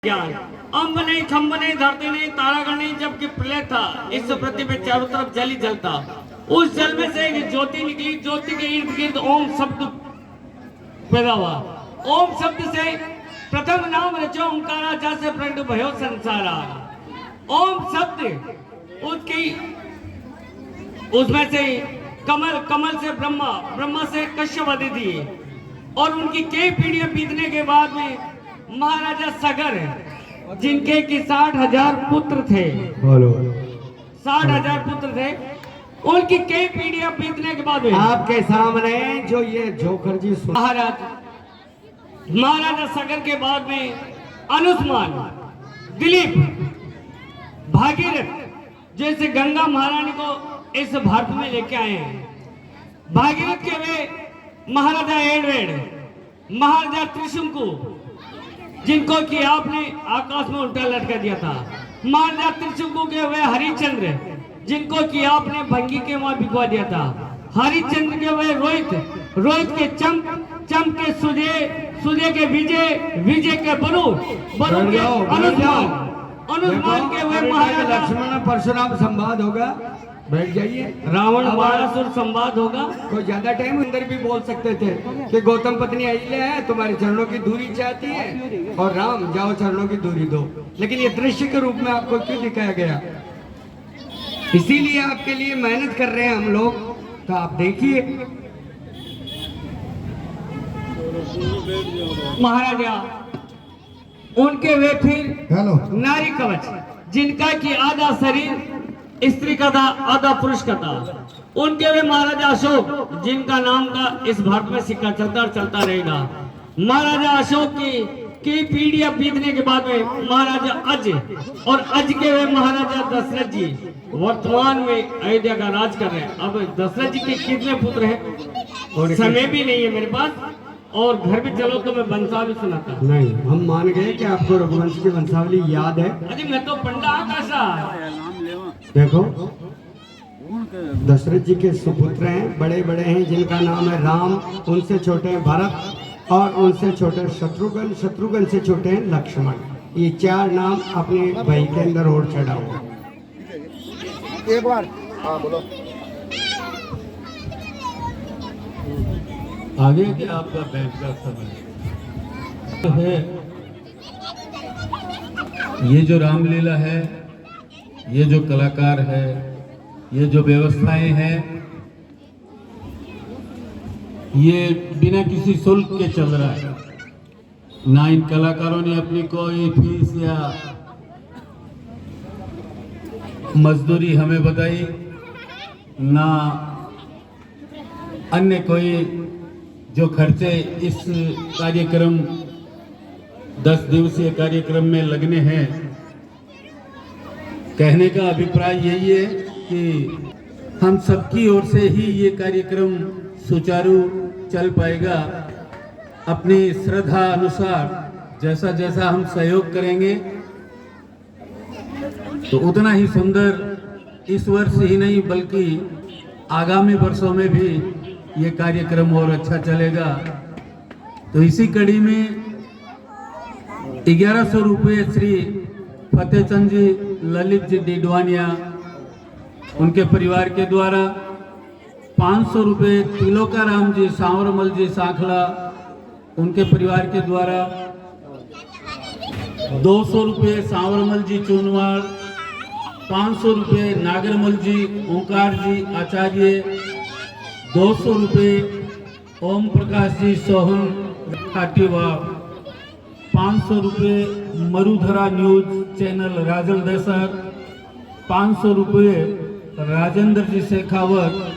ज्ञान अम्ब नहीं, खम्ब नहीं, धरती नहीं, तारागण नहीं, जबकि प्रलय था इस पृथ्वी पे चारों तरफ जल ही जलता। उस जल में से एक ज्योति निकली, ज्योति के इर्द गिर्द ओम शब्द पैदा हुआ। ओम शब्द से प्रथम नाम रचो ओंकारा, जैसे प्रकट भयो संसारा। ओम शब्द उसमें से कमल, कमल से ब्रह्मा, ब्रह्मा से कश्यप अदिति, और उनकी कई पीढ़ियां बीतने के बाद में महाराजा सगर, जिनके की 60,000 पुत्र थे, 60,000 पुत्र थे, उनकी कई पीढ़ियां बीतने के बाद में आपके सामने जो ये जोकर जी महाराजा सगर के बाद में अनुस्मान, दिलीप, भागीरथ जैसे गंगा महारानी को इस भारत में लेके आए हैं। भागीरथ के वे महाराजा एडवेड, महाराजा त्रिशंकु, जिनको कि आपने आकाश में उल्टा लटका दिया था। महाराजा त्रिशंकु के वे हरिश्चंद्र, जिनको कि आपने भंगी के वहां भिगवा दिया था। हरिश्चंद्र के वे रोहित, रोहित के चंप के सुजय के विजय के बनु के अनुस्मान के वे महाराजा लक्ष्मण परशुराम संवाद होगा। बैठ जाइए। रावण बाणासुर संवाद होगा। कोई ज्यादा टाइम अंदर भी बोल सकते थे कि गौतम पत्नी अहिल्या है, तुम्हारे चरणों की दूरी चाहती है, और राम जाओ चरणों की दूरी दो। लेकिन ये दृश्य के रूप में आपको क्यों दिखाया गया? इसीलिए आपके लिए मेहनत कर रहे हैं हम लोग। तो आप देखिए, महाराजा उनके वे फिर नारी कवच, जिनका कि आधा शरीर स्त्री का था, आधा पुरुष का था। उनके वे महाराजा अशोक, जिनका नाम का इस भारत में सिक्का चलता और चलता रहेगा। महाराजा अशोक की पीढ़ियां बीतने के बाद में महाराजा अज, और अज के वे महाराजा दशरथ जी वर्तमान में अयोध्या का राज कर रहे हैं। अब दशरथ जी के कितने पुत्र हैं समय भी नहीं है मेरे पास, और घर भी चलो तो मैं वंशावली सुनाता। नहीं, हम मान गए कि आपको रघुवंश की वंशावली याद है। अरे मैं तो पंडा कैसा। देखो, दशरथ जी के सुपुत्र हैं, बड़े बड़े हैं, जिनका नाम है राम, उनसे छोटे हैं भरत, और उनसे छोटे शत्रुघ्न, शत्रुघ्न से छोटे हैं लक्ष्मण। ये 4 नाम अपने भाई के अंदर और चढ़ा हुआ। एक बार बोलो आगे के आपका बैंक का समय है। ये जो रामलीला है, ये जो कलाकार है, ये जो व्यवस्थाएं हैं, ये बिना किसी शुल्क के चल रहा है। ना इन कलाकारों ने अपनी कोई फीस या मजदूरी हमें बताई, ना अन्य कोई जो खर्चे इस कार्यक्रम 10 दिवसीय कार्यक्रम में लगने हैं। कहने का अभिप्राय यही है कि हम सबकी ओर से ही ये कार्यक्रम सुचारू चल पाएगा। अपनी श्रद्धा अनुसार जैसा जैसा हम सहयोग करेंगे तो उतना ही सुंदर इस वर्ष ही नहीं बल्कि आगामी वर्षों में भी ये कार्यक्रम और अच्छा चलेगा। तो इसी कड़ी में 1100 रुपये श्री फतेहचंद जी, ललित जी डिडवानिया, उनके परिवार के द्वारा, 500 रुपये तिलोकाराम जी, सांवरमल जी सांखला, उनके परिवार के द्वारा, 200 रुपये सांवरमल जी चूनवाड़, 500 रुपये नागरमल जी, ओंकार जी आचार्य, 200 रुपये ओम प्रकाश जी सोहन खाटीवा, 500 रुपये मरुधरा न्यूज चैनल राजल देसर, 500 रुपये राजेंद्र जी शेखावत,